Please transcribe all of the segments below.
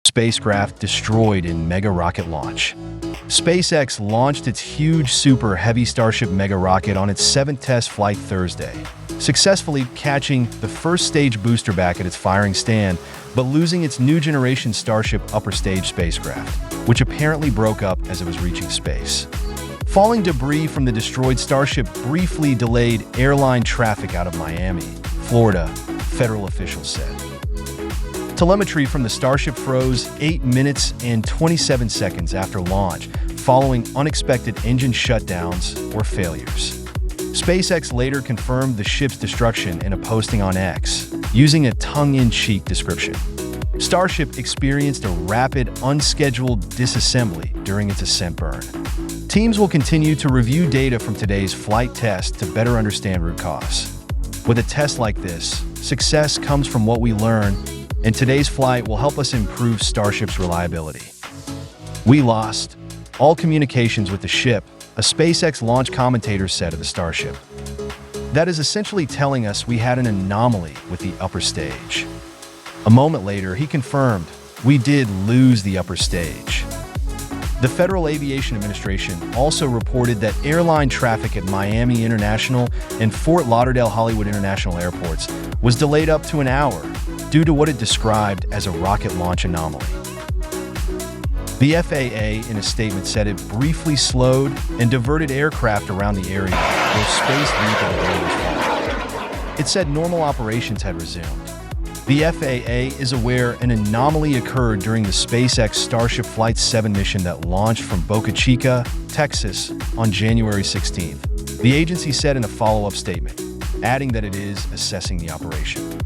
spacecraft destroyed in mega rocket launch. SpaceX launched its huge super heavy Starship mega rocket on its 7th test flight Thursday, successfully catching the first stage booster back at its firing stand, but losing its new generation Starship upper stage spacecraft, which apparently broke up as it was reaching space. Falling debris from the destroyed Starship briefly delayed airline traffic out of Miami, Florida, federal officials said. Telemetry from the Starship froze 8 minutes and 27 seconds after launch, following unexpected engine shutdowns or failures. SpaceX later confirmed the ship's destruction in a posting on X, using a tongue-in-cheek description. Starship experienced a rapid, unscheduled disassembly during its ascent burn. Teams will continue to review data from today's flight test to better understand root cause. With a test like this, success comes from what we learn, and today's flight will help us improve Starship's reliability. We lost all communications with the ship, a SpaceX launch commentator said of the Starship. That is essentially telling us we had an anomaly with the upper stage. A moment later, he confirmed, we did lose the upper stage. The Federal Aviation Administration also reported that airline traffic at Miami International and Fort Lauderdale Hollywood International airports was delayed up to an hour due to what it described as a rocket launch anomaly. The FAA, in a statement, said it briefly slowed and diverted aircraft around the area where space vehicle delay was found. It said normal operations had resumed. The FAA is aware an anomaly occurred during the SpaceX Starship Flight 7 mission that launched from Boca Chica, Texas, on January 16th. The agency said in a follow-up statement, adding that it is assessing the operation.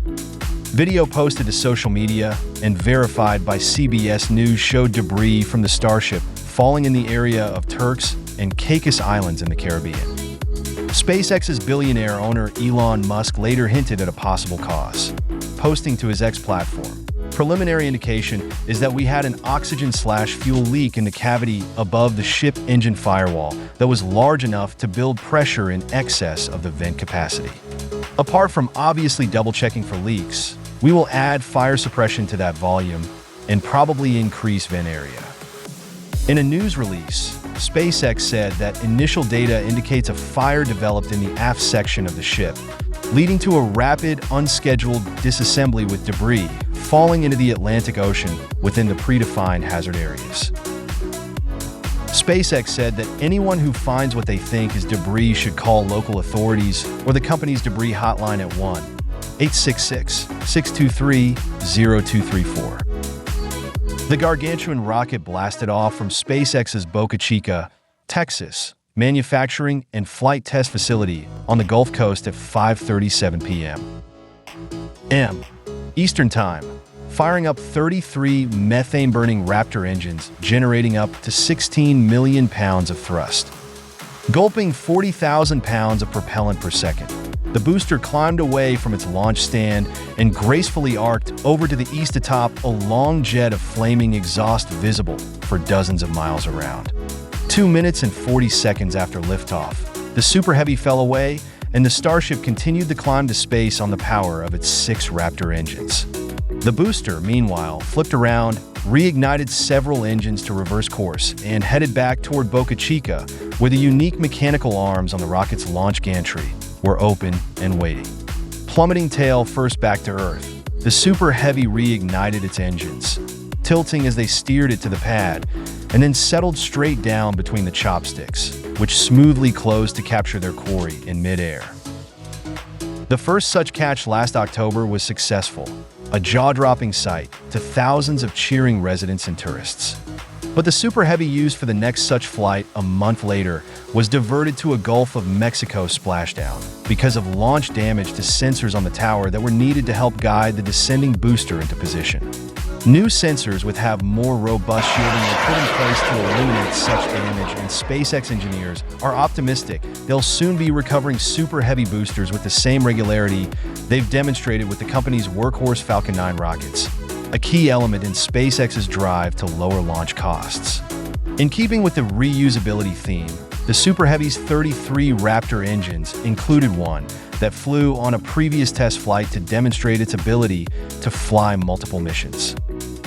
Video posted to social media and verified by CBS News showed debris from the Starship falling in the area of Turks and Caicos Islands in the Caribbean. SpaceX's billionaire owner Elon Musk later hinted at a possible cause, posting to his X platform. Preliminary indication is that we had an oxygen/fuel leak in the cavity above the ship engine firewall that was large enough to build pressure in excess of the vent capacity. Apart from obviously double-checking for leaks, we will add fire suppression to that volume and probably increase vent area. In a news release, SpaceX said that initial data indicates a fire developed in the aft section of the ship, leading to a rapid, unscheduled disassembly with debris falling into the Atlantic Ocean within the predefined hazard areas. SpaceX said that anyone who finds what they think is debris should call local authorities or the company's debris hotline at 1-866-623-0234. The gargantuan rocket blasted off from SpaceX's Boca Chica, Texas, manufacturing and flight test facility on the Gulf Coast at 5:37 p.m. Eastern Time, firing up 33 methane-burning Raptor engines, generating up to 16 million pounds of thrust. Gulping 40,000 pounds of propellant per second, the booster climbed away from its launch stand and gracefully arced over to the east atop a long jet of flaming exhaust visible for dozens of miles around. 2 minutes and 40 seconds after liftoff, the Super Heavy fell away and the Starship continued the climb to space on the power of its 6 Raptor engines. The booster, meanwhile, flipped around, reignited several engines to reverse course, and headed back toward Boca Chica, where the unique mechanical arms on the rocket's launch gantry were open and waiting. Plummeting tail first back to Earth, the Super Heavy reignited its engines, tilting as they steered it to the pad, and then settled straight down between the chopsticks, which smoothly closed to capture their quarry in midair. The first such catch last October was successful, a jaw-dropping sight to thousands of cheering residents and tourists. But the Super Heavy used for the next such flight a month later was diverted to a Gulf of Mexico splashdown because of launch damage to sensors on the tower that were needed to help guide the descending booster into position. New sensors would have more robust shielding were put in place to eliminate such damage, and SpaceX engineers are optimistic they'll soon be recovering Super Heavy boosters with the same regularity they've demonstrated with the company's workhorse Falcon 9 rockets, a key element in SpaceX's drive to lower launch costs. In keeping with the reusability theme, the Super Heavy's 33 Raptor engines included one that flew on a previous test flight to demonstrate its ability to fly multiple missions.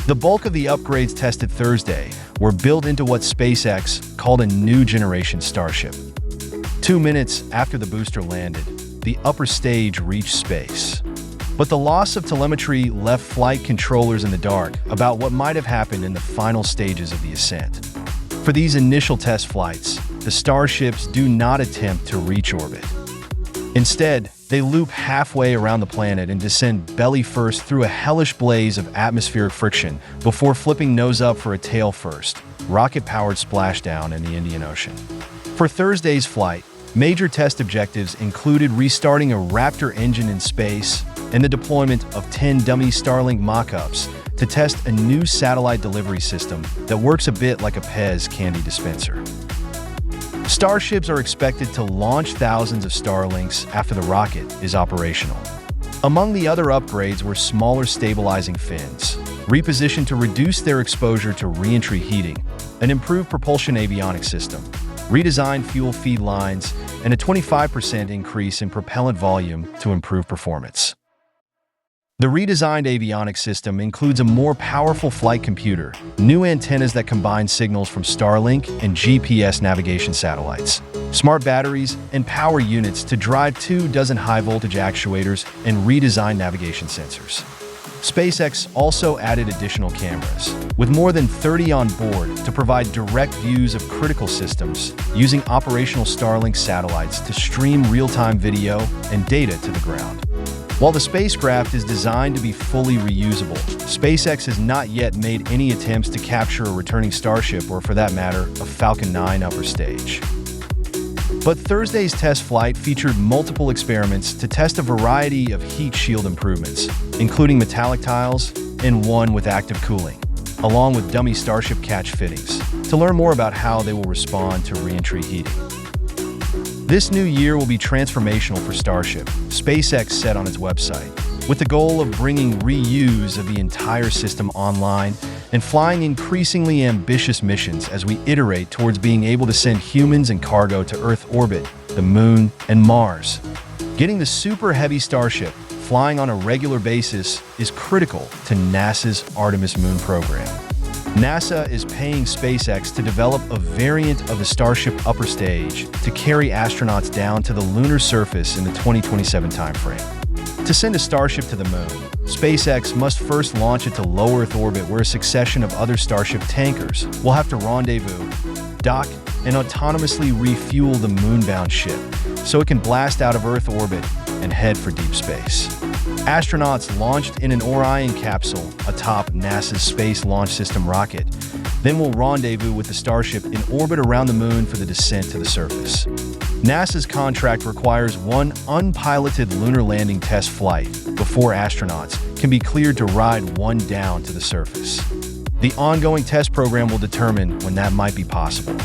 The bulk of the upgrades tested Thursday were built into what SpaceX called a new generation Starship. 2 minutes after the booster landed, the upper stage reached space. But the loss of telemetry left flight controllers in the dark about what might have happened in the final stages of the ascent. For these initial test flights, the Starships do not attempt to reach orbit. Instead, they loop halfway around the planet and descend belly first through a hellish blaze of atmospheric friction before flipping nose up for a tail-first, rocket-powered splashdown in the Indian Ocean. For Thursday's flight, major test objectives included restarting a Raptor engine in space and the deployment of 10 dummy Starlink mock-ups to test a new satellite delivery system that works a bit like a Pez candy dispenser. Starships are expected to launch thousands of Starlinks after the rocket is operational. Among the other upgrades were smaller stabilizing fins, repositioned to reduce their exposure to re-entry heating, an improved propulsion avionics system, redesigned fuel feed lines, and a 25% increase in propellant volume to improve performance. The redesigned avionics system includes a more powerful flight computer, new antennas that combine signals from Starlink and GPS navigation satellites, smart batteries, and power units to drive 24 high-voltage actuators and redesigned navigation sensors. SpaceX also added additional cameras, with more than 30 on board to provide direct views of critical systems, using operational Starlink satellites to stream real-time video and data to the ground. While the spacecraft is designed to be fully reusable, SpaceX has not yet made any attempts to capture a returning Starship or, for that matter, a Falcon 9 upper stage. But Thursday's test flight featured multiple experiments to test a variety of heat shield improvements, including metallic tiles and one with active cooling, along with dummy Starship catch fittings, to learn more about how they will respond to re-entry heating. This new year will be transformational for Starship, SpaceX said on its website, with the goal of bringing reuse of the entire system online and flying increasingly ambitious missions as we iterate towards being able to send humans and cargo to Earth orbit, the Moon, and Mars. Getting the super heavy Starship flying on a regular basis is critical to NASA's Artemis Moon program. NASA is paying SpaceX to develop a variant of the Starship upper stage to carry astronauts down to the lunar surface in the 2027 timeframe. To send a Starship to the Moon, SpaceX must first launch it to low Earth orbit, where a succession of other Starship tankers will have to rendezvous, dock, and autonomously refuel the moon-bound ship so it can blast out of Earth orbit and head for deep space. Astronauts launched in an Orion capsule atop NASA's Space Launch System rocket, then will rendezvous with the Starship in orbit around the Moon for the descent to the surface. NASA's contract requires one unpiloted lunar landing test flight before astronauts can be cleared to ride one down to the surface. The ongoing test program will determine when that might be possible.